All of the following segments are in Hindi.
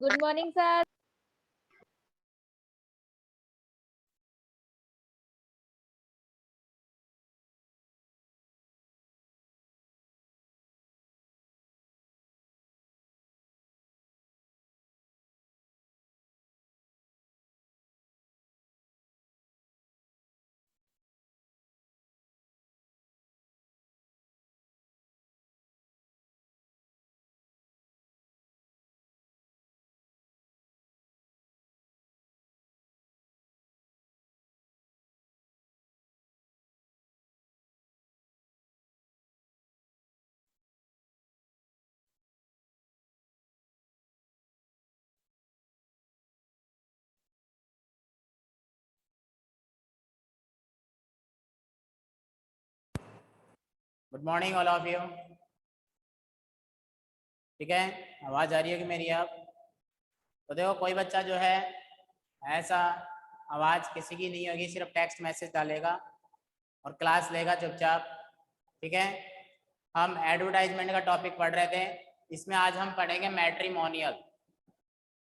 Good morning sir. Good morning all of you. ठीक है, आवाज़ आ रही है कि मेरी? आप तो देखो, कोई बच्चा जो है ऐसा आवाज़ किसी की नहीं होगी, सिर्फ टेक्स्ट मैसेज डालेगा और क्लास लेगा चुपचाप। ठीक है, हम एडवर्टाइजमेंट का टॉपिक पढ़ रहे थे, इसमें आज हम पढ़ेंगे मैट्रिमोनियल।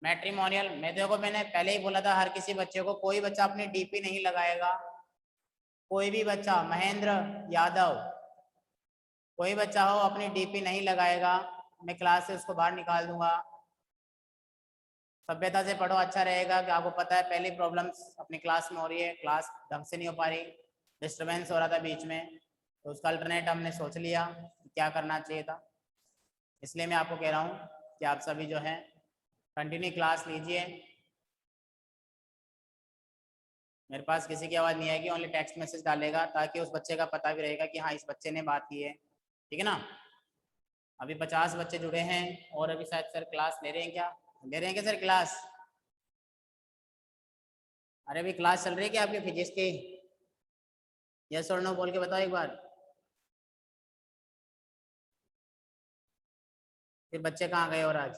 मैट्रिमोनियल में देखो, मैंने पहले ही बोला था हर किसी बच्चे को, कोई बच्चा अपनी डीपी नहीं लगाएगा। कोई भी बच्चा, महेंद्र यादव, कोई बच्चा हो अपनी डीपी नहीं लगाएगा, मैं क्लास से उसको बाहर निकाल दूंगा। सभ्यता से पढ़ो, अच्छा रहेगा। कि आपको पता है पहली प्रॉब्लम्स अपनी क्लास में हो रही है, क्लास ढंग से नहीं हो पा रही, डिस्टर्बेंस हो रहा था बीच में, तो उसका अल्टरनेट हमने सोच लिया कि क्या करना चाहिए था। इसलिए मैं आपको कह रहा हूँ कि आप सभी जो है कंटिन्यू क्लास लीजिए। मेरे पास किसी की आवाज़ नहीं आएगी, ओनली टेक्स्ट मैसेज डालेगा, ताकि उस बच्चे का पता भी रहेगा कि हाँ इस बच्चे ने बात की है। ठीक है ना? अभी 50 बच्चे जुड़े हैं और अभी शायद सर क्लास ले रहे हैं। क्या ले रहे हैं क्या सर क्लास? अरे अभी क्लास चल रही है क्या आपकी फिजिक्स की? यस और नो बोल के बताओ एक बार। फिर बच्चे कहाँ गए? और आज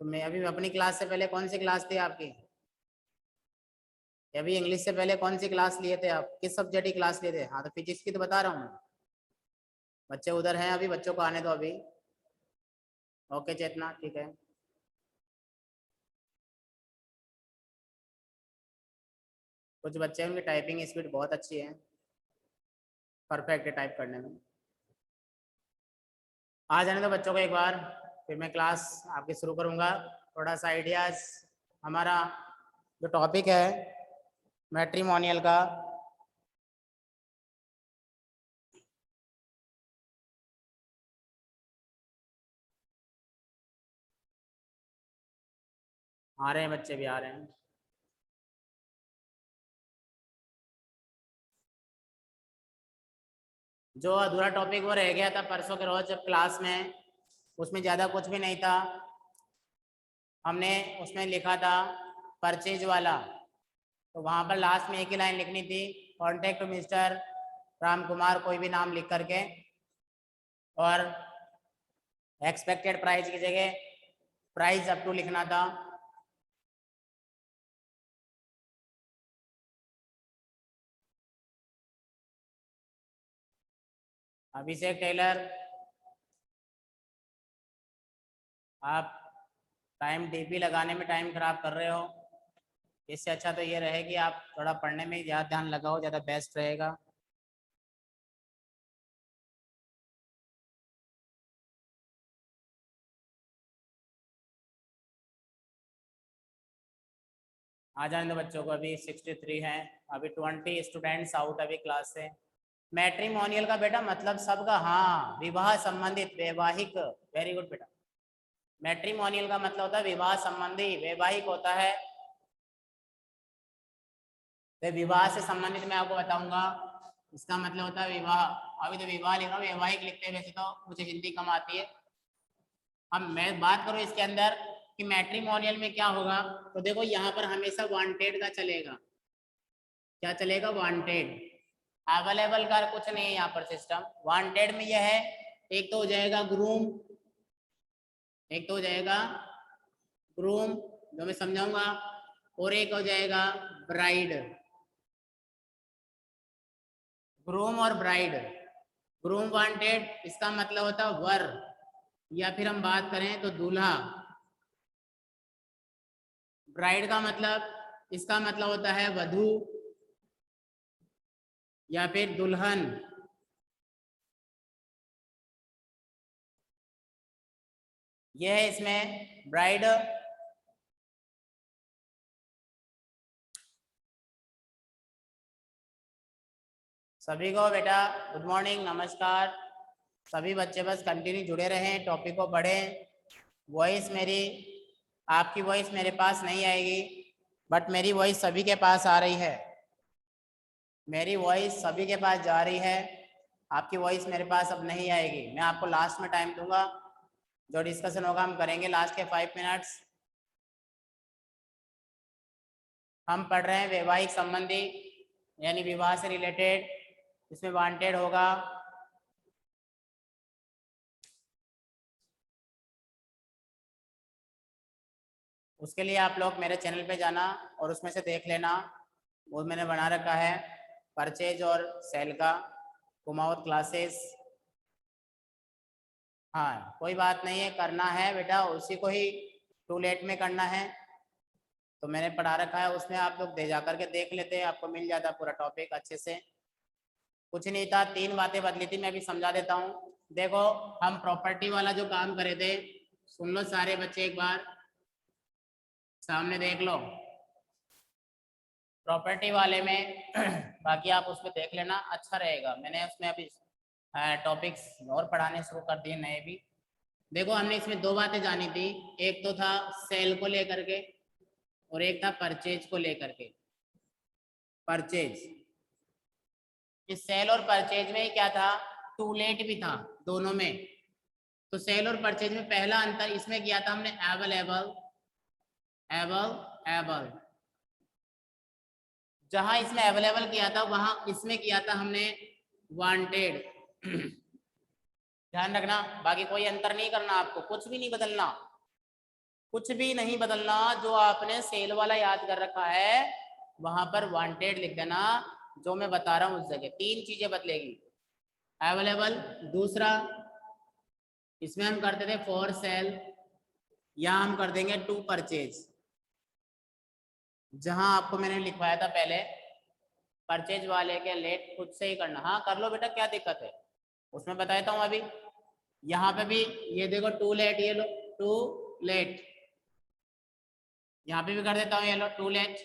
तो मैं अभी अपनी क्लास से पहले कौन सी क्लास थी आपकी? अभी इंग्लिश से पहले कौन सी क्लास लिए थे आप? किस सब्जेक्ट की क्लास लिए थे? हाँ तो फिजिक्स की तो बता रहा हूँ। बच्चे उधर हैं, अभी बच्चों को आने दो अभी। ओके चेतना, ठीक है। कुछ बच्चे हैं उनकी टाइपिंग स्पीड बहुत अच्छी है, परफेक्ट है टाइप करने में। आ जाने दो बच्चों को एक बार, फिर मैं क्लास आपकी शुरू करूँगा। थोड़ा सा आइडियाज़, हमारा जो टॉपिक है मैट्रिमोनियल का, आ रहे हैं बच्चे भी आ रहे हैं। जो अधूरा टॉपिक वो रह गया था परसों के रोज जब क्लास में, उसमें ज़्यादा कुछ भी नहीं था। हमने उसमें लिखा था परचेज वाला, तो वहाँ पर लास्ट में एक ही लाइन लिखनी थी, कॉन्टेक्ट मिस्टर राम कुमार, कोई भी नाम लिख करके, और एक्सपेक्टेड प्राइस की जगह प्राइस अप टू लिखना था। अभिषेक टेलर, आप टाइम डीपी लगाने में टाइम खराब कर रहे हो। इससे अच्छा तो ये रहे कि आप थोड़ा पढ़ने में ज़्यादा ध्यान लगाओ, ज़्यादा बेस्ट रहेगा। आ जाने दो बच्चों को, अभी 63 हैं, अभी 20 स्टूडेंट्स आउट अभी क्लास से। मैट्रिमोनियल का बेटा मतलब सबका, हाँ विवाह संबंधित, वैवाहिक, वेरी गुड बेटा। मैट्रिमोनियल का मतलब होता है विवाह संबंधी, वैवाहिक होता है। तो विवाह से संबंधित मैं आपको बताऊंगा, इसका मतलब होता है विवाह। अभी तो विवाह लिख रहा हूँ, वैवाहिक लिखते हैं, वैसे तो मुझे हिंदी कम आती है। अब मैं बात करूँ इसके अंदर कि मैट्रिमोनियल में क्या होगा, तो देखो यहाँ पर हमेशा वांटेड का चलेगा। क्या चलेगा? वांटेड। अवेलेबल का कुछ नहीं है यहाँ पर सिस्टम। वांटेड में यह है, एक तो हो जाएगा ग्रूम, एक तो हो जाएगा ग्रूम जो मैं समझाऊंगा, और एक हो जाएगा ब्राइड। ग्रूम और ब्राइड। ग्रूम वांटेड, इसका मतलब होता है वर, या फिर हम बात करें तो दूल्हा, ब्राइड का मतलब, इसका मतलब होता है वधू या फिर दुल्हन। यह है इसमें ब्राइड। सभी को बेटा गुड मॉर्निंग, नमस्कार। सभी बच्चे बस कंटिन्यू जुड़े रहें, टॉपिक को पढ़ें। वॉइस मेरी, आपकी वॉइस मेरे पास नहीं आएगी, बट मेरी वॉइस सभी के पास आ रही है। मेरी वॉइस सभी के पास जा रही है, आपकी वॉइस मेरे पास अब नहीं आएगी। मैं आपको लास्ट में टाइम दूंगा, जो डिस्कशन होगा हम करेंगे लास्ट के 5 मिनट्स। हम पढ़ रहे हैं वैवाहिक संबंधी, यानी विवाह से रिलेटेड। इसमें वांटेड होगा, उसके लिए आप लोग मेरे चैनल पे जाना और उसमें से देख लेना। वो मैंने बना रखा है परचेज और सेल का, कुमावत क्लासेस। हाँ कोई बात नहीं है, करना है बेटा उसी को ही, टू लेट में करना है। तो मैंने पढ़ा रखा है, उसमें आप लोग दे जा करके देख लेते, आपको मिल जाता पूरा टॉपिक अच्छे से। कुछ नहीं था, 3 बातें बदली थी, मैं भी समझा देता हूँ। देखो, हम प्रॉपर्टी वाला जो काम करे थे, सुन लो सारे बच्चे एक बार, सामने देख लो प्रॉपर्टी वाले में। बाकी आप उसमें देख लेना, अच्छा रहेगा। मैंने उसमें अभी टॉपिक्स और पढ़ाने शुरू कर दिए नए भी। देखो हमने इसमें 2 बातें जानी थी, एक तो था सेल को लेकर के और एक था परचेज को लेकर के। परचेज, इस सेल और परचेज में क्या था, टू लेट भी था दोनों में। तो सेल और परचेज में पहला अंतर इसमें किया था हमने अवेलेबल, एबल, एबल। जहां इसमें अवेलेबल किया था वहां इसमें किया था हमने वांटेड। ध्यान रखना, बाकी कोई अंतर नहीं करना, आपको कुछ भी नहीं बदलना, कुछ भी नहीं बदलना। जो आपने सेल वाला याद कर रखा है वहां पर वांटेड लिख देना, जो मैं बता रहा हूं उस जगह। 3 चीजें बदलेगी, अवेलेबल, दूसरा इसमें हम करते थे फॉर सेल, यहाँ हम कर देंगे टू परचेज। जहां आपको मैंने लिखवाया था पहले परचेज वाले के लेट खुद से ही करना, हाँ कर लो बेटा, क्या दिक्कत है, उसमें बता देता हूँ अभी। यहाँ पे भी ये देखो टू लेट, ये लो टू लेट, यहाँ पे भी कर देता हूँ, ये लो टू लेट,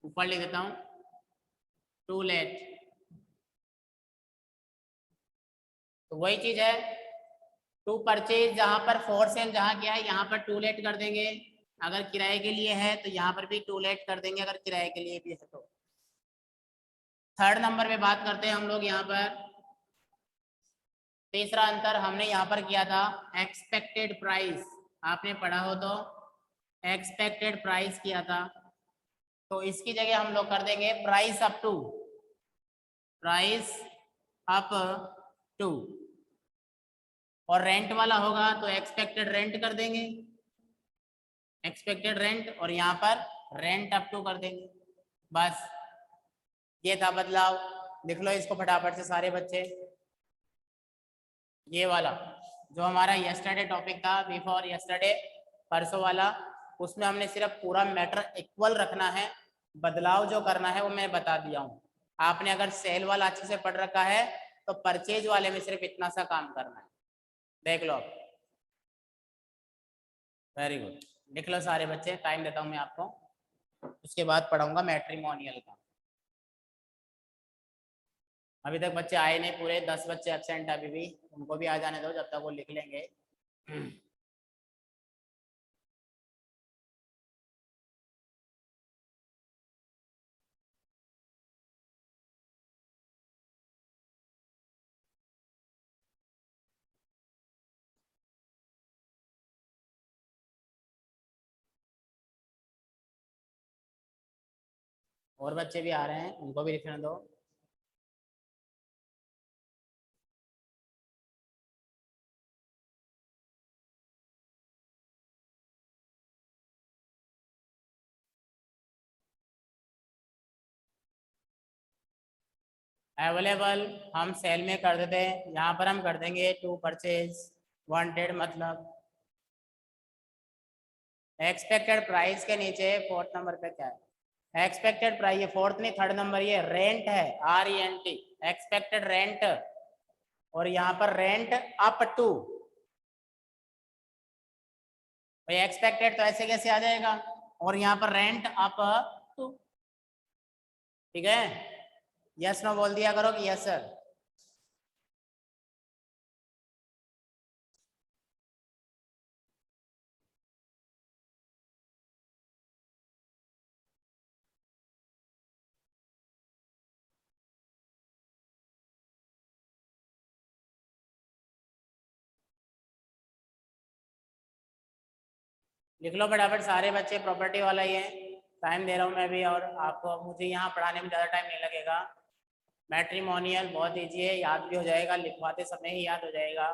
ऊपर लिख देता हूँ टू लेट। तो वही चीज है, टू परचेज जहां पर फोर सेल जहां किया है यहाँ पर टू लेट कर देंगे। अगर किराए के लिए है तो यहाँ पर भी टू लेट कर देंगे, अगर किराए के लिए भी है तो। थर्ड नंबर पे बात करते हैं हम लोग यहाँ पर, तीसरा अंतर हमने यहाँ पर किया था एक्सपेक्टेड प्राइस। आपने पढ़ा हो तो एक्सपेक्टेड प्राइस किया था, तो इसकी जगह हम लोग कर देंगे price up to, price up to. और रेंट वाला होगा तो एक्सपेक्टेड रेंट कर देंगे, एक्सपेक्टेड रेंट, और यहाँ पर रेंट अप टू कर देंगे। बस ये था बदलाव। लिख लो इसको फटाफट से सारे बच्चे। ये वाला जो हमारा यस्टरडे टॉपिक था, बिफोर यस्टरडे, परसों वाला, उसमें हमने सिर्फ पूरा मैटर इक्वल रखना है, बदलाव जो करना है वो मैं बता दिया हूँ। आपने अगर सेल वाला अच्छे से पढ़ रखा है तो परचेज वाले में सिर्फ इतना सा काम करना है, देख लो। वेरी गुड, लिख लो सारे बच्चे, टाइम देता हूँ मैं आपको, उसके बाद पढ़ाऊंगा मैट्रिमोनियल का। अभी तक बच्चे आए नहीं, पूरे 10 बच्चे एब्सेंट अभी भी, उनको भी आ जाने दो जब तक वो लिख लेंगे। और बच्चे भी आ रहे हैं, उनको भी लिखने दो। अवेलेबल हम सेल में कर देते हैं, यहाँ पर हम कर देंगे टू परचेज, वांटेड मतलब। एक्सपेक्टेड प्राइस के नीचे फोर्थ नंबर पे क्या है? एक्सपेक्टेड प्राइस, ये फोर्थ नहीं थर्ड नंबर, ये रेंट है, RENT, एक्सपेक्टेड रेंट। और यहाँ पर रेंट अप टू, भाई एक्सपेक्टेड तो ऐसे कैसे आ जाएगा, और यहाँ पर रेंट अप टू। ठीक है, यस नो बोल दिया करो कि यस सर। लिख लो फटाफट सारे बच्चे, प्रॉपर्टी वाला ही है। टाइम दे रहा हूँ मैं भी, और आपको मुझे यहाँ पढ़ाने में ज़्यादा टाइम नहीं लगेगा। मैट्रिमोनियल बहुत ईजी है, याद भी हो जाएगा, लिखवाते समय ही याद हो जाएगा।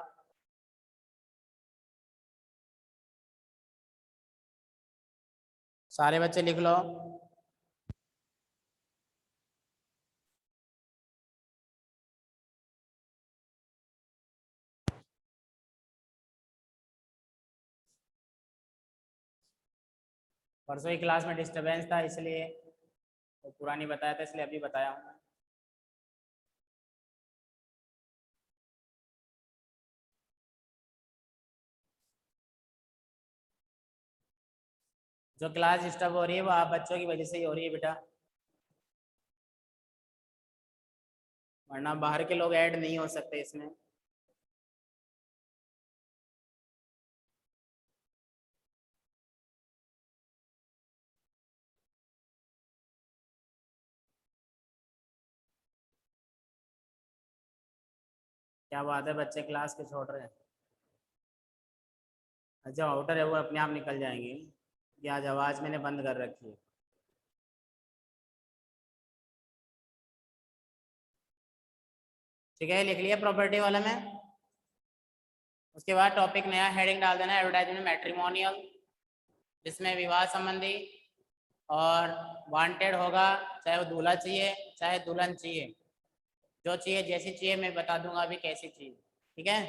सारे बच्चे लिख लो। परसों ही क्लास में डिस्टरबेंस था, इसलिए तो पूरा नहीं बताया था, इसलिए अभी बताया हूँ। जो क्लास डिस्टर्ब हो रही है वो आप बच्चों की वजह से ही हो रही है बेटा, वरना बाहर के लोग ऐड नहीं हो सकते इसमें। क्या बात है, बच्चे क्लास के छोड़ रहे हैं? अच्छा आउटर है वो अपने आप निकल जाएंगे, ये आज आवाज़ मैंने बंद कर रखी है। ठीक है, लिख लिया प्रॉपर्टी वाला में। उसके बाद टॉपिक नया हेडिंग डाल देना, एडवर्टाइजमेंट मैट्रिमोनियल, जिसमें विवाह संबंधी और वांटेड होगा, चाहे वो दूल्हा चाहिए चाहे दुल्हन चाहिए, जो चाहिए जैसी चाहिए मैं बता दूंगा अभी कैसी चाहिए। ठीक है,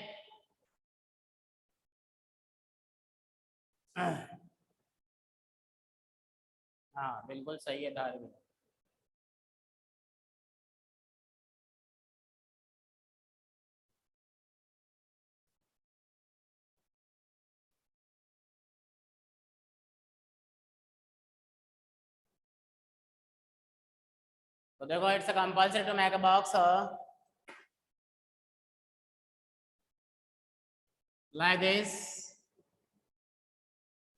हाँ बिल्कुल सही है धार्मिक। तो देखो, it's a compulsory to make a box like this.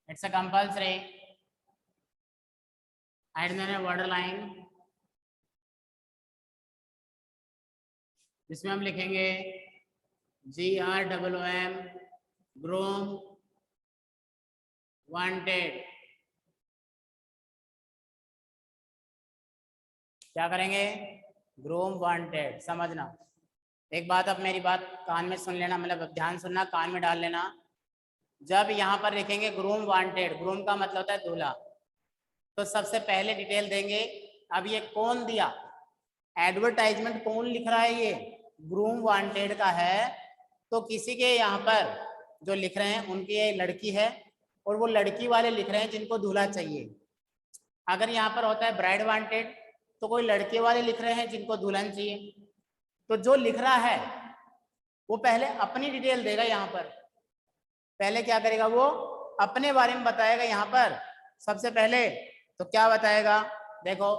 It's a compulsory, and then a border line, जिसमें हम लिखेंगे GROOM, ग्रूम वांटेड। क्या करेंगे? ग्रूम वांटेड, समझना। एक बात, अब मेरी बात कान में सुन लेना, मतलब ध्यान सुनना, कान में डाल लेना। जब यहाँ पर लिखेंगे ग्रूम वांटेड, ग्रूम का मतलब होता है दूल्हा, तो सबसे पहले डिटेल देंगे। अब ये कौन दिया, एडवर्टाइजमेंट कौन लिख रहा है, ये ग्रूम वांटेड का है, तो किसी के यहाँ पर जो लिख रहे हैं उनकी ये लड़की है, और वो लड़की वाले लिख रहे हैं जिनको दूल्हा चाहिए। अगर यहाँ पर होता है ब्राइड वांटेड, तो कोई लड़के वाले लिख रहे हैं जिनको दुल्हन चाहिए। तो जो लिख रहा है वो पहले अपनी डिटेल देगा, यहाँ पर पहले क्या करेगा, वो अपने बारे में बताएगा। यहाँ पर सबसे पहले तो क्या बताएगा, देखो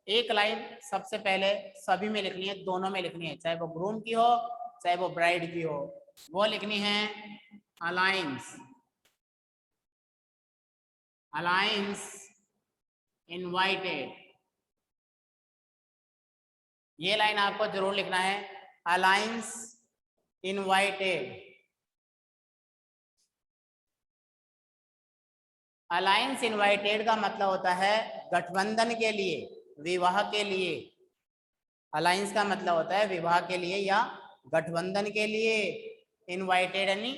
एक लाइन सबसे पहले सभी में लिखनी है, दोनों में लिखनी है, चाहे वो ग्रूम की हो चाहे वो ब्राइड की हो, वो लिखनी है अलायंस, अलायंस इनवाइटेड। ये लाइन आपको जरूर लिखना है, अलायंस इनवाइटेड। अलायंस इनवाइटेड का मतलब होता है गठबंधन के लिए, विवाह के लिए। अलायंस का मतलब होता है विवाह के लिए या गठबंधन के लिए। इनवाइटेड यानी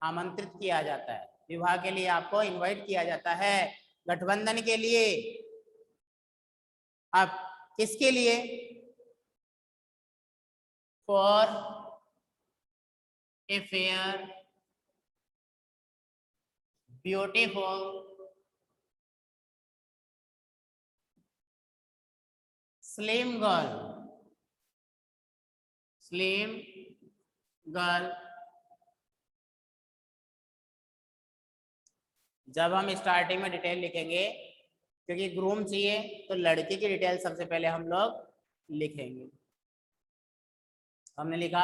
आमंत्रित किया जाता है, विवाह के लिए आपको इनवाइट किया जाता है, गठबंधन के लिए। अब किसके लिए? for a fair, beautiful, slim girl, slim girl। जब हम स्टार्टिंग में डिटेल लिखेंगे, क्योंकि ग्रूम चाहिए तो लड़की की डिटेल सबसे पहले हम लोग लिखेंगे। हमने लिखा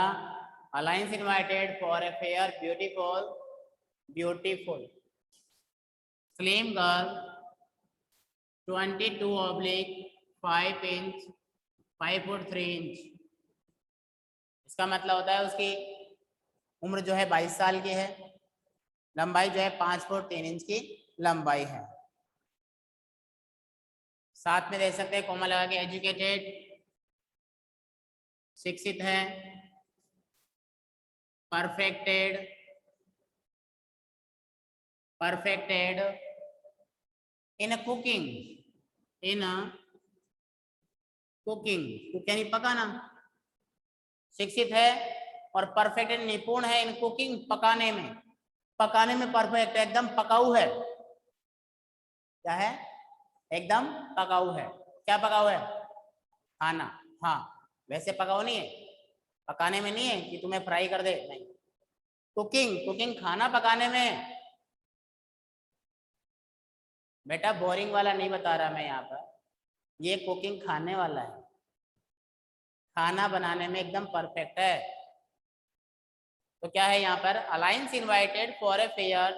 alliance invited for a fair beautiful slim girl 22/5 inch 5 foot 3 inch. इसका मतलब होता है उसकी उम्र जो है 22 साल की है, लंबाई जो है 5 फुट 3 इंच की लंबाई है। साथ में दे सकते हैं कोमा लगा के एजुकेटेड, शिक्षित है, परफेक्टेड इन कुकिंग यानी पकाना, शिक्षित है और परफेक्ट निपुण है इन कुकिंग पकाने में परफेक्ट है, एकदम पकाऊ है। क्या है? एकदम पकाऊ है। क्या पकाऊ है? खाना। हाँ, वैसे पकाऊ नहीं है, पकाने में नहीं है कि तुम्हें फ्राई कर दे, नहीं। कुकिंग खाना पकाने में। बेटा बोरिंग वाला नहीं बता रहा मैं यहाँ पर, ये कुकिंग खाने वाला है, खाना बनाने में एकदम परफेक्ट है। तो क्या है यहाँ पर? Alliance invited for a fair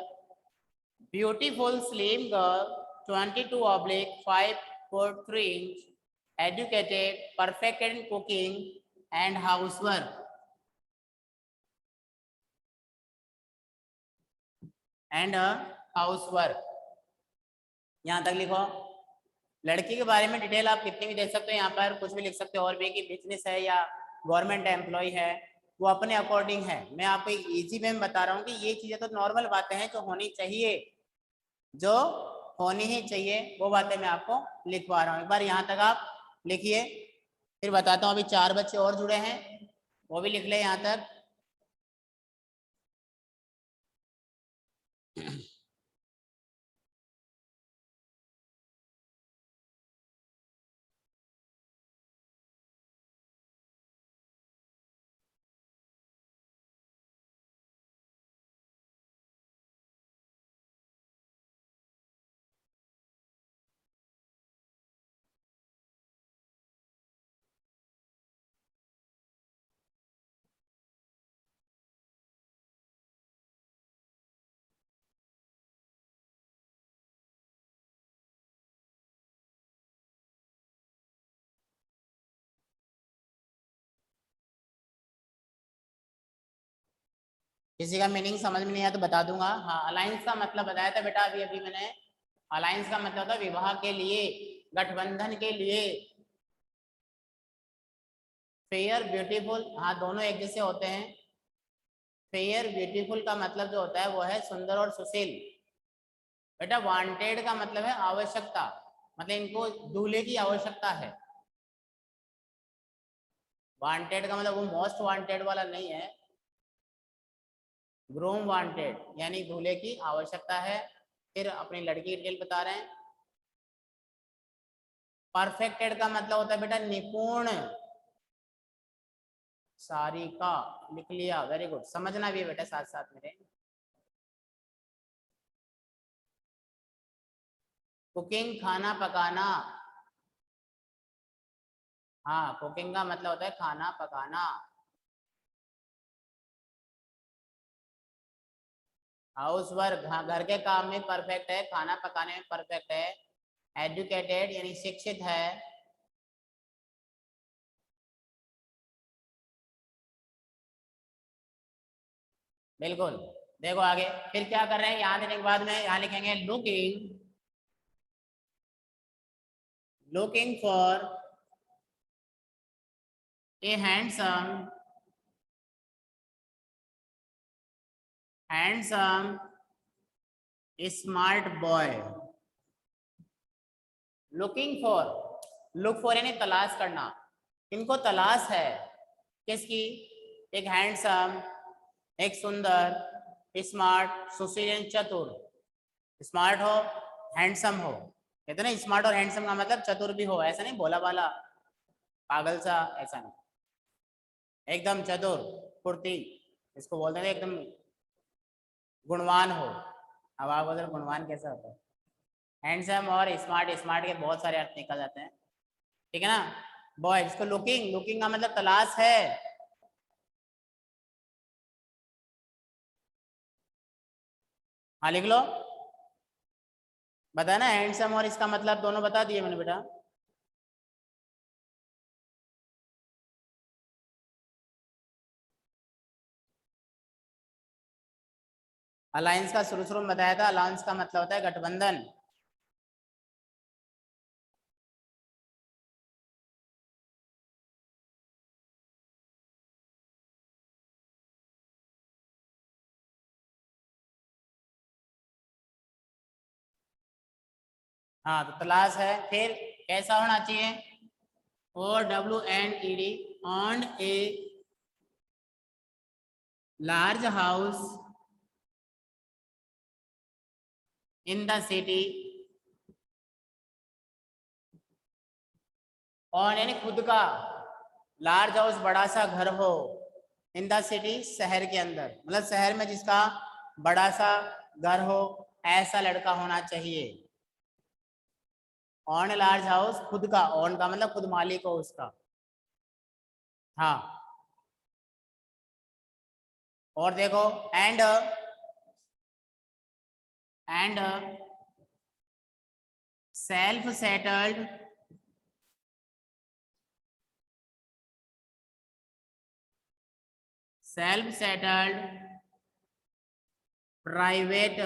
beautiful slim girl 22/5 foot 3 inch educated, perfect in cooking and housework यहाँ तक लिखो। लड़की के बारे में डिटेल आप कितनी भी दे सकते हो, यहाँ पर कुछ भी लिख सकते हो और भी, कि बिजनेस है या गवर्नमेंट एम्प्लॉय है, वो अपने अकॉर्डिंग है। मैं आपको एक इजी वे में बता रहा हूँ कि ये चीजें तो नॉर्मल बातें हैं जो होनी चाहिए, जो होनी ही चाहिए, वो बातें मैं आपको लिखवा रहा हूँ। एक बार यहाँ तक आप लिखिए, फिर बताता हूँ। अभी 4 बच्चे और जुड़े हैं, वो भी लिख ले यहाँ तक। किसी का मीनिंग समझ में नहीं आया तो बता दूंगा। हाँ, अलायंस का मतलब बताया था बेटा अभी मैंने। अलायंस का मतलब था विवाह के लिए, गठबंधन के लिए। फेयर ब्यूटीफुल, हाँ दोनों एक जैसे होते हैं। फेयर ब्यूटीफुल का मतलब जो होता है वो है सुंदर और सुशील। बेटा वांटेड का मतलब है आवश्यकता, मतलब इनको दूल्हे की आवश्यकता है। वांटेड का मतलब वो मोस्ट वांटेड वाला नहीं है, ग्रूम वांटेड यानी दूल्हे की आवश्यकता है। फिर अपनी लड़की की डिटेल बता रहे हैं। परफेक्टेड का मतलब होता है बेटा निपुण। सारिका लिख लिया, वेरी गुड। समझना भी है बेटा साथ साथ मेरे। कुकिंग खाना पकाना, हाँ कुकिंग का मतलब होता है खाना पकाना। हाउस वर्क, हाँ घर के काम में परफेक्ट है, खाना पकाने में परफेक्ट है। एजुकेटेड यानी शिक्षित है। बिल्कुल। देखो आगे फिर क्या कर रहे हैं, यहाँ देने के बाद में यहाँ लिखेंगे looking for a handsome smart boy. Looking for, look for यानी तलाश करना। इनको तलाश है, किसकी? एक हैंडसम, एक सुंदर, स्मार्ट, सुशील, चतुर। स्मार्ट हो, हैंडसम हो, कहते ना स्मार्ट और हैंडसम का मतलब चतुर भी हो, ऐसा नहीं भोला भाला पागल सा, ऐसा नहीं, एकदम चतुर फुर्ती, इसको बोलते हैं एकदम गुणवान हो। अब आप बोल गुणवान कैसा होता है? हैंडसम और स्मार्ट, स्मार्ट के बहुत सारे अर्थ निकल जाते हैं, ठीक है ना। बॉय, इसको लुकिंग, लुकिंग का मतलब तलाश है। हाँ लिख लो, बता ना, हैंडसम और इसका मतलब दोनों बता दिए मैंने बेटा। अलायंस का शुरू शुरू में बताया था, अलायंस का मतलब होता है गठबंधन। हाँ तो तलाश है, फिर कैसा होना चाहिए? OWNED, on a large house in the city, on यानी खुद का, लार्ज हाउस बड़ा सा घर हो, इन द सिटी शहर के अंदर, मतलब शहर में जिसका बड़ा सा घर हो, ऐसा लड़का होना चाहिए। ऑन लार्ज हाउस, खुद का, ऑन का मतलब खुद मालिक हो उसका। हाँ, और देखो, and and self settled, self settled private,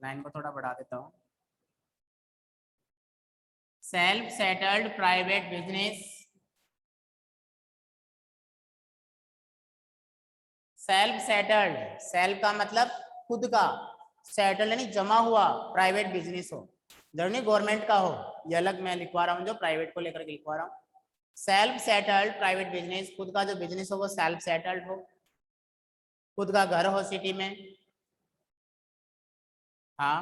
line को थोड़ा बढ़ा देता हूँ, self settled private business, self settled, self का मतलब खुद का, सेटल्ड यानी जमा हुआ, प्राइवेट बिजनेस हो, जरूरी गवर्नमेंट का हो, ये अलग मैं लिखवा रहा हूँ, जो प्राइवेट को लेकर के लिखवा रहा हूँ। सेल्फ सेटल्ड प्राइवेट बिजनेस, खुद का जो बिजनेस हो वो सेल्फ सेटल्ड हो, खुद का घर हो सिटी में। हाँ,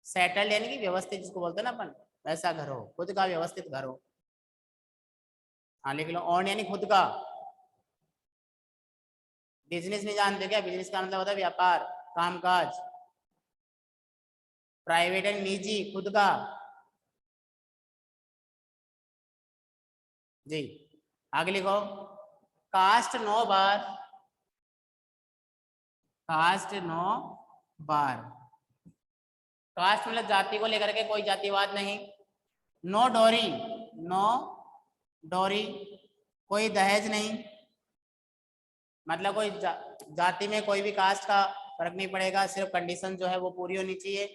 सेटल्ड यानी कि व्यवस्थित, जिसको बोलते हैं ना अपन, वैसा घर हो, खुद का व्यवस्थित घर हो। हाँ लिख लो, ऑन यानी खुद का, बिजनेस नहीं जानते क्या? बिजनेस का मतलब होता है व्यापार, कामकाज। प्राइवेट एंड निजी, खुद का। जी, आगे लिखो, कास्ट नो बार, कास्ट नो बार, कास्ट मतलब जाति को लेकर के कोई जातिवाद नहीं। नो डोरी, नो डोरी, कोई दहेज नहीं, मतलब कोई जाति में कोई भी कास्ट का फर्क नहीं पड़ेगा, सिर्फ कंडीशन जो है वो पूरी होनी चाहिए,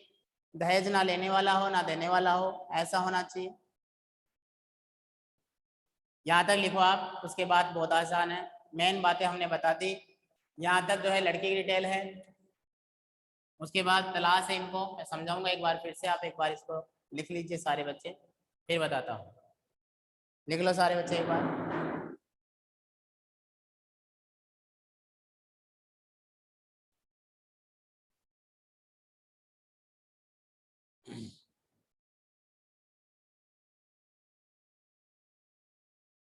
दहेज ना लेने वाला हो ना देने वाला हो, ऐसा होना चाहिए। यहाँ तक लिखो आप, उसके बाद बहुत आसान है, मेन बातें हमने बता दी। यहाँ तक जो है लड़की की डिटेल है, उसके बाद तलाश है, इनको मैं समझाऊंगा एक बार फिर से, आप एक बार इसको लिख लीजिए सारे बच्चे, फिर बताता हूँ। लिख लो सारे बच्चे एक बार।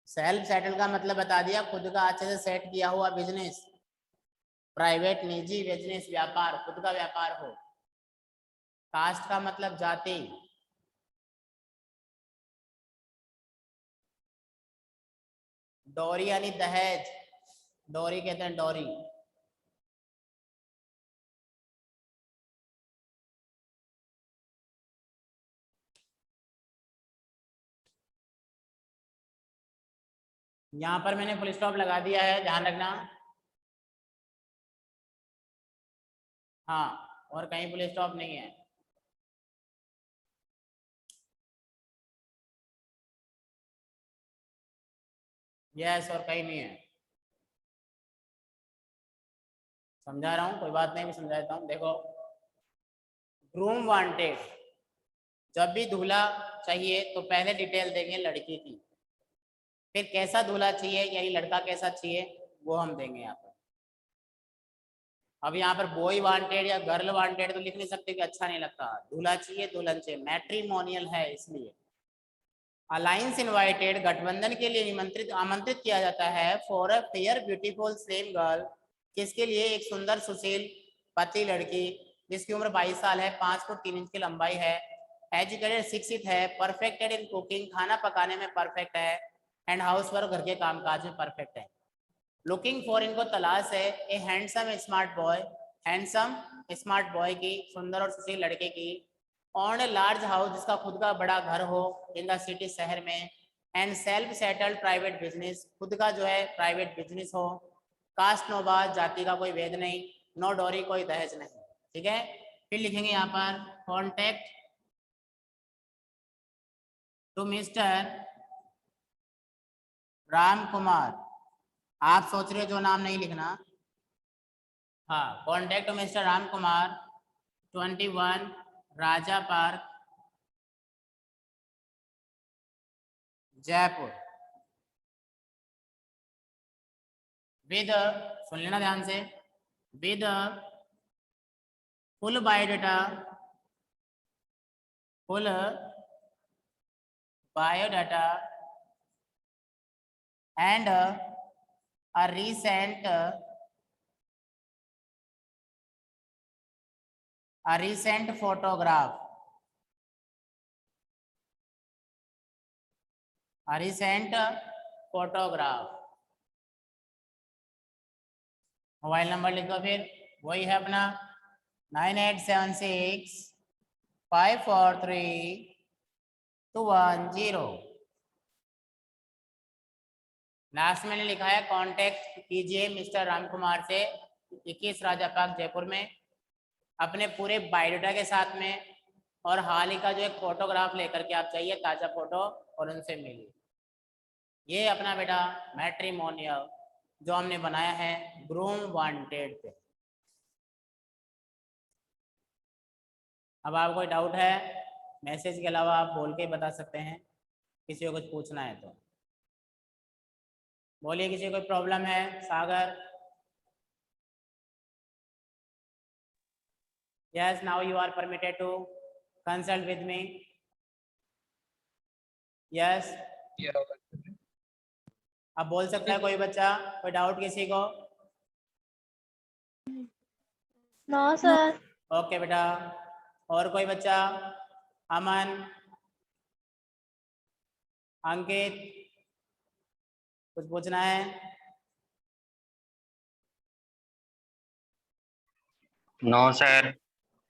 सेल्फ सेटल का मतलब बता दिया, खुद का अच्छे से सेट किया हुआ बिजनेस, प्राइवेट निजी बिजनेस, व्यापार, खुद का व्यापार हो। कास्ट का मतलब जाति, डोरी यानी दहेज, डोरी कहते हैं डोरी। यहाँ पर मैंने फुल स्टॉप लगा दिया है, ध्यान रखना। हाँ, और कहीं फुल स्टॉप नहीं है। यस, और कहीं नहीं है, समझा रहा हूँ, कोई बात नहीं, मैं समझा देता हूँ। देखो, ग्रूम वांटेड, जब भी दूल्हा चाहिए तो पहले डिटेल देंगे लड़की की, फिर कैसा दूल्हा चाहिए यानी लड़का कैसा चाहिए वो हम देंगे यहाँ पर। अब यहाँ पर बॉय वांटेड या गर्ल वांटेड तो लिख नहीं सकते कि अच्छा नहीं लगता, दूल्हा चाहिए दुल्हन चाहिए, मैट्रिमोनियल है इसलिए। अलायंस इनवाइटेड, गठबंधन के लिए आमंत्रित किया जाता है। For a fair beautiful slim girl, किसके लिए? एक सुंदर सुशील पतली लड़की जिसकी उम्र 22 साल है, 5 फुट 3 इंच की लंबाई है, एजुकेटेड शिक्षित है, परफेक्टेड इन कुकिंग, खाना पकाने में परफेक्ट है, एंड हाउस वर्क, घर के कामकाज में परफेक्ट है। लुकिंग फॉर, इनको तलाश है, ए handsome smart boy, handsome smart boy की, सुंदर और सुशील लड़के की, ऑन ए लार्ज हाउस, जिसका खुद का बड़ा घर हो, इन द सिटी, शहर में, and self settled private business, खुद का जो है प्राइवेट बिजनेस हो, कास्ट नो बात, जाति का कोई भेद नहीं, नो डोरी, कोई दहेज नहीं। ठीक है, फिर लिखेंगे यहाँ पर contact to mister Ram Kumar. आप सोच रहे हो जो नाम नहीं लिखना, हाँ, contact mister Ram Kumar, 21 Raja park, Jaipur, with, सुन लेना ध्यान से, with full biodata, full biodata and a recent photograph, a recent photograph। Mobile number लिख दो, फिर वही है अपना 9876543210। लास्ट मैंने लिखा है कांटेक्ट कीजिए मिस्टर राम कुमार से, 21 राजा पार्क, जयपुर में, अपने पूरे बायोडाटा के साथ में, और हाल ही का जो एक फोटोग्राफ लेकर के आप चाहिए, ताज़ा फोटो, और उनसे मिलिए। ये अपना बेटा मैट्रिमोनियल जो हमने बनाया है ग्रूम वांटेड पे। अब आप कोई डाउट है, मैसेज के अलावा आप बोल के बता सकते हैं, किसी को कुछ पूछना है तो बोलिए। किसी को कोई प्रॉब्लम है? सागर, yes, now you are permitted to consult with me, yes। अब बोल सकता है कोई बच्चा, कोई डाउट किसी को? No sir. ओके बेटा, और कोई बच्चा? अमन, अंकित, कुछ पूछना है? No sir.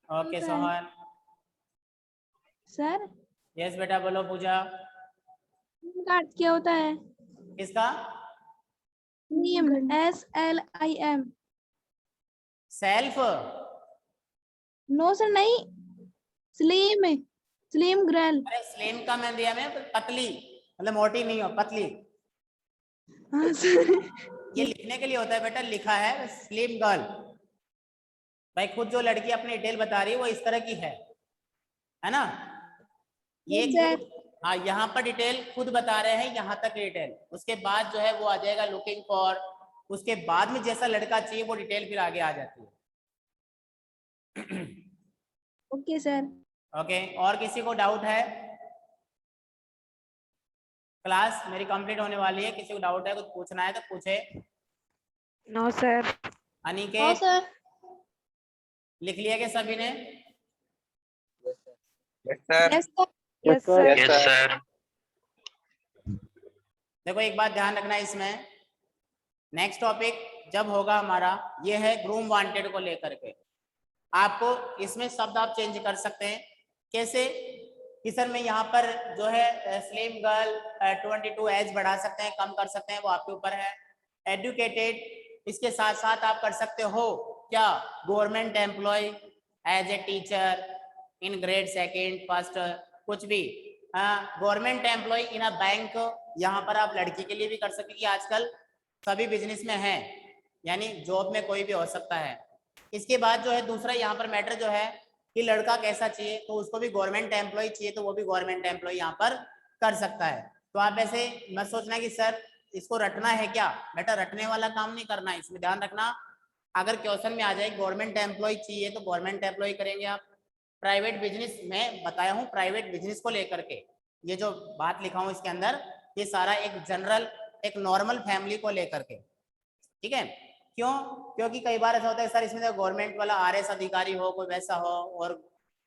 Okay Sohan. Sir, yes बेटा, बोलो पूजा। कार्ड क्या होता है? किसका? SLIM। सेल्फ? नो सर, नहीं, स्लिम, स्लिम गर्ल। अरे स्लिम का मैं दिया, मैं पतली, मतलब मोटी नहीं हो, पतली। हाँ सर। ये लिखने के लिए होता है बेटा, लिखा है स्लिम गर्ल। भाई खुद जो लड़की अपनी डिटेल बता रही है वो इस तरह की है ना? ये हाँ, यहाँ पर डिटेल खुद बता रहे हैं, यहाँ तक डिटेल, उसके बाद जो है वो आ जाएगा लुकिंग फॉर, उसके बाद में जैसा लड़का चाहिए वो डिटेल फिर आगे आ जाती है। Okay sir. ओके, और किसी को डाउट है? क्लास मेरी कंप्लीट होने वाली है, किसी को डाउट है, कुछ पूछना है तो पूछे। No sir. Aniket, no sir. लिख लिया क्या सभी ने? Yes sir. देखो एक बात ध्यान रखना इसमें, नेक्स्ट टॉपिक जब होगा हमारा ये है ग्रूम वांटेड को लेकर के। आपको इसमें शब्द आप चेंज कर सकते हैं। कैसे कि सर मैं यहाँ पर जो है स्लिम गर्ल 22 एज बढ़ा सकते हैं, कम कर सकते हैं, वो आपके ऊपर है। एडुकेटेड, इसके साथ साथ आप कर सकते हो क्या, government employ, as a teacher in grade second first, कुछ भी, government employ in a bank, यहाँ पर आप लड़की के लिए भी कर सकते हैं कि आजकल सभी बिजनेस में है, यानी जॉब में कोई भी हो सकता है। इसके बाद जो है दूसरा यहाँ पर मैटर जो है कि लड़का कैसा चाहिए, तो उसको भी गवर्नमेंट एम्प्लॉय चाहिए तो वो भी गवर्नमेंट एम्प्लॉय यहाँ पर कर सकता है। तो आप ऐसे मत सोचना कि सर इसको रटना है क्या, बेटा रटने वाला काम नहीं करना है, इसमें ध्यान रखना। अगर क्वेश्चन में आ जाए गवर्नमेंट एम्प्लॉय चाहिए तो गवर्नमेंट एम्प्लॉय करेंगे आप। प्राइवेट बिजनेस में बताया हूँ, प्राइवेट बिजनेस को लेकर के ये जो बात लिखा हूँ इसके अंदर, ये सारा एक जनरल एक नॉर्मल फैमिली को लेकर के, ठीक है। क्यों? क्योंकि कई बार ऐसा होता है सर इसमें तो गवर्नमेंट वाला आरएस अधिकारी हो, कोई वैसा हो और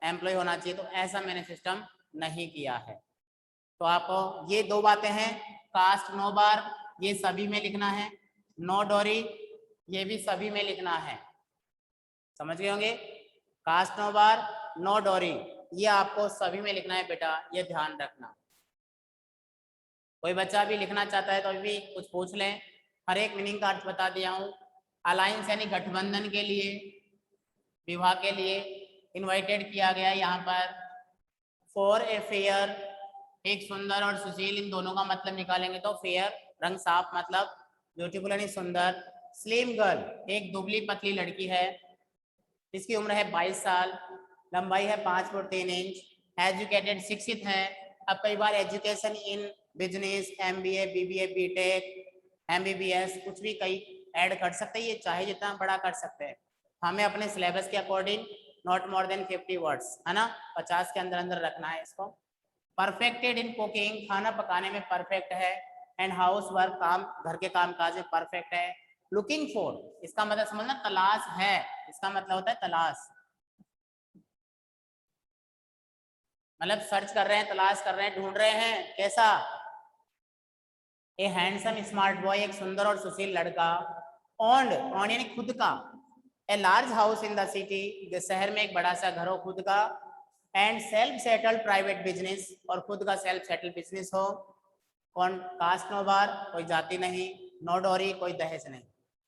एम्प्लॉय होना चाहिए, तो ऐसा मैंने सिस्टम नहीं किया है। तो आप ये दो बातें हैं, कास्ट 9 बार ये सभी में लिखना है, नो डोरी ये भी सभी में लिखना है, समझ गए होंगे। कास्ट 9 बार, नो डोरी ये आपको सभी में लिखना है बेटा, ये ध्यान रखना। कोई बच्चा भी लिखना चाहता है तो अभी कुछ पूछ लें, हर एक मीनिंग का अर्थ बता दिया हूँ। अलायंस यानी गठबंधन के लिए, विवाह के लिए इनवाइटेड किया गया यहाँ पर। फॉर ए फेयर, एक सुंदर और सुशील, इन दोनों का मतलब निकालेंगे तो फेयर रंग साफ मतलब ब्यूटीफुल यानी सुंदर। स्लिम गर्ल एक दुबली पतली लड़की है, इसकी उम्र है 22 साल, लंबाई है 5 फुट 3 इंच, एजुकेटेड शिक्षित है। अब कई बार education in business, MBA, BBA, BTech, MBBS कुछ भी कई ऐड कर सकते हैं, ये चाहे जितना बड़ा कर सकते हैं। हमें अपने सिलेबस के according not more than 50 words है ना, 50 के अंदर अंदर रखना है इसको। परफेक्टेड इन कुकिंग खाना पकाने में परफेक्ट है, एंड हाउस वर्क काम घर के काम काज में परफेक्ट है। लुकिंग फॉर इसका मतलब समझना तलाश है, इसका मतलब होता है तलाश, मतलब सर्च कर रहे हैं, तलाश कर रहे हैं, ढूंढ रहे हैं कैसा। ए हैंडसम स्मार्ट बॉय एक सुंदर और सुशील लड़का। ओन्ड ऑन यानी खुद का। A large house in the city शहर में एक बड़ा सा घर हो खुद का। And self settled private business और खुद का सेल्फ सेटल्ड बिजनेस हो। कौन कास्ट 9 बार कोई जाति नहीं, नो डोरी कोई दहेज नहीं।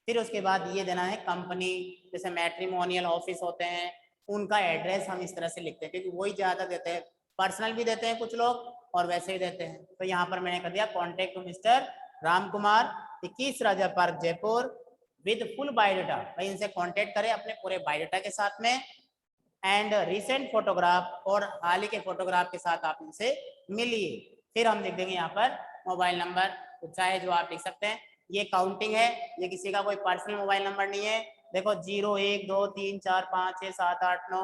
फिर उसके बाद ये देना है कंपनी, जैसे मैट्रिमोनियल ऑफिस होते हैं उनका एड्रेस हम इस तरह से लिखते हैं क्योंकि वही ज़्यादा देते हैं, पर्सनल भी देते हैं कुछ लोग और वैसे ही देते हैं। तो यहाँ पर मैंने कर दिया contact to mister Ram Kumar, 21 Raja park Jaipur with full biodata, भाई इनसे कॉन्टेक्ट करें अपने पूरे बायोडाटा के साथ में, एंड रिसेंट फोटोग्राफ और हाल ही के फोटोग्राफ के साथ आप इनसे मिलिए। फिर हम लिख देंगे यहाँ पर मोबाइल नंबर, तो चाहे जो आप लिख सकते हैं। ये काउंटिंग है, ये किसी का कोई पर्सनल मोबाइल नंबर नहीं है। देखो 0 1 2 3 4 5 6 7 8 9,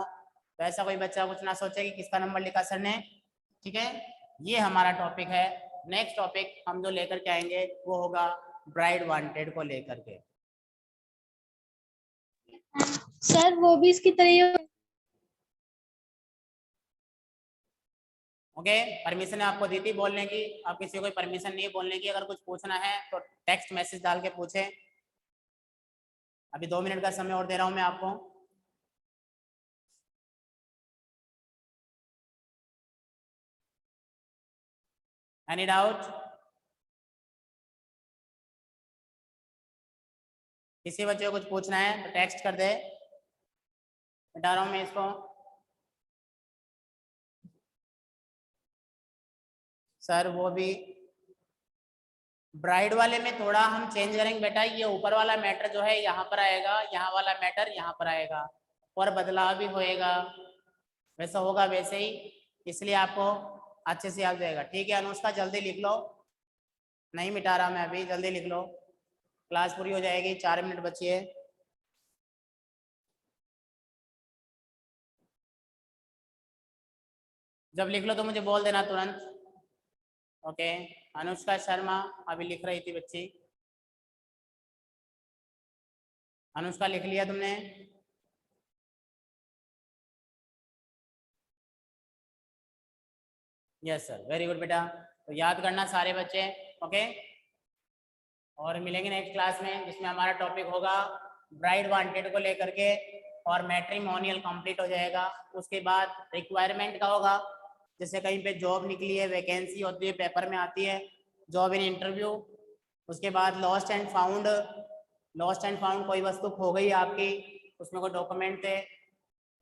वैसा कोई बच्चा कुछ ना सोचे कि किसका नंबर लिखा सर ने, ठीक है। ये हमारा टॉपिक है। नेक्स्ट टॉपिक हम जो लेकर के आएंगे वो होगा ब्राइड वांटेड को लेकर के। सर वो भी इसकी तरह ओके, परमिशन आपको दी थी बोलने की, आप किसी को कोई परमिशन नहीं है बोलने की। अगर कुछ पूछना है तो टेक्स्ट मैसेज डाल के पूछे। अभी 2 मिनट का समय और दे रहा हूं मैं आपको। Any doubt? किसी बच्चे को कुछ पूछना है तो टेक्स्ट कर दे, बता रहा हूं मैं इसको। सर वो भी ब्राइड वाले में थोड़ा हम चेंज करेंगे बेटा, ये ऊपर वाला मैटर जो है यहाँ पर आएगा, यहाँ वाला मैटर यहाँ पर आएगा और बदलाव भी होएगा, वैसा होगा वैसे ही, इसलिए आपको अच्छे से याद रहेगा। ठीक है अनुष्का जल्दी लिख लो, नहीं मिटा रहा मैं अभी, जल्दी लिख लो, क्लास पूरी हो जाएगी, 4 मिनट बची है। जब लिख लो तो मुझे बोल देना तुरंत। ओके, अनुष्का शर्मा अभी लिख रही थी बच्ची। अनुष्का लिख लिया तुमने? यस सर, वेरी गुड बेटा। तो याद करना सारे बच्चे, ओके। और मिलेंगे नेक्स्ट क्लास में जिसमें हमारा टॉपिक होगा ब्राइड वांटेड को लेकर के और मैट्रिमोनियल कंप्लीट हो जाएगा। उसके बाद रिक्वायरमेंट का होगा, जैसे कहीं पे जॉब निकली है, वैकेंसी होती है, पेपर में आती है जॉब इन इंटरव्यू। उसके बाद lost and found, lost and found कोई वस्तु खो गई आपकी, उसमें कोई डॉक्यूमेंट थे,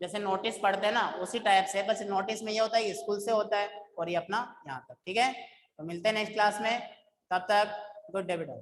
जैसे नोटिस पढ़ते हैं ना उसी टाइप से, बस नोटिस में ये होता है स्कूल से होता है और ये अपना यहाँ तक, ठीक है। तो मिलते हैं नेक्स्ट क्लास में, तब तक गुड डे बेटा।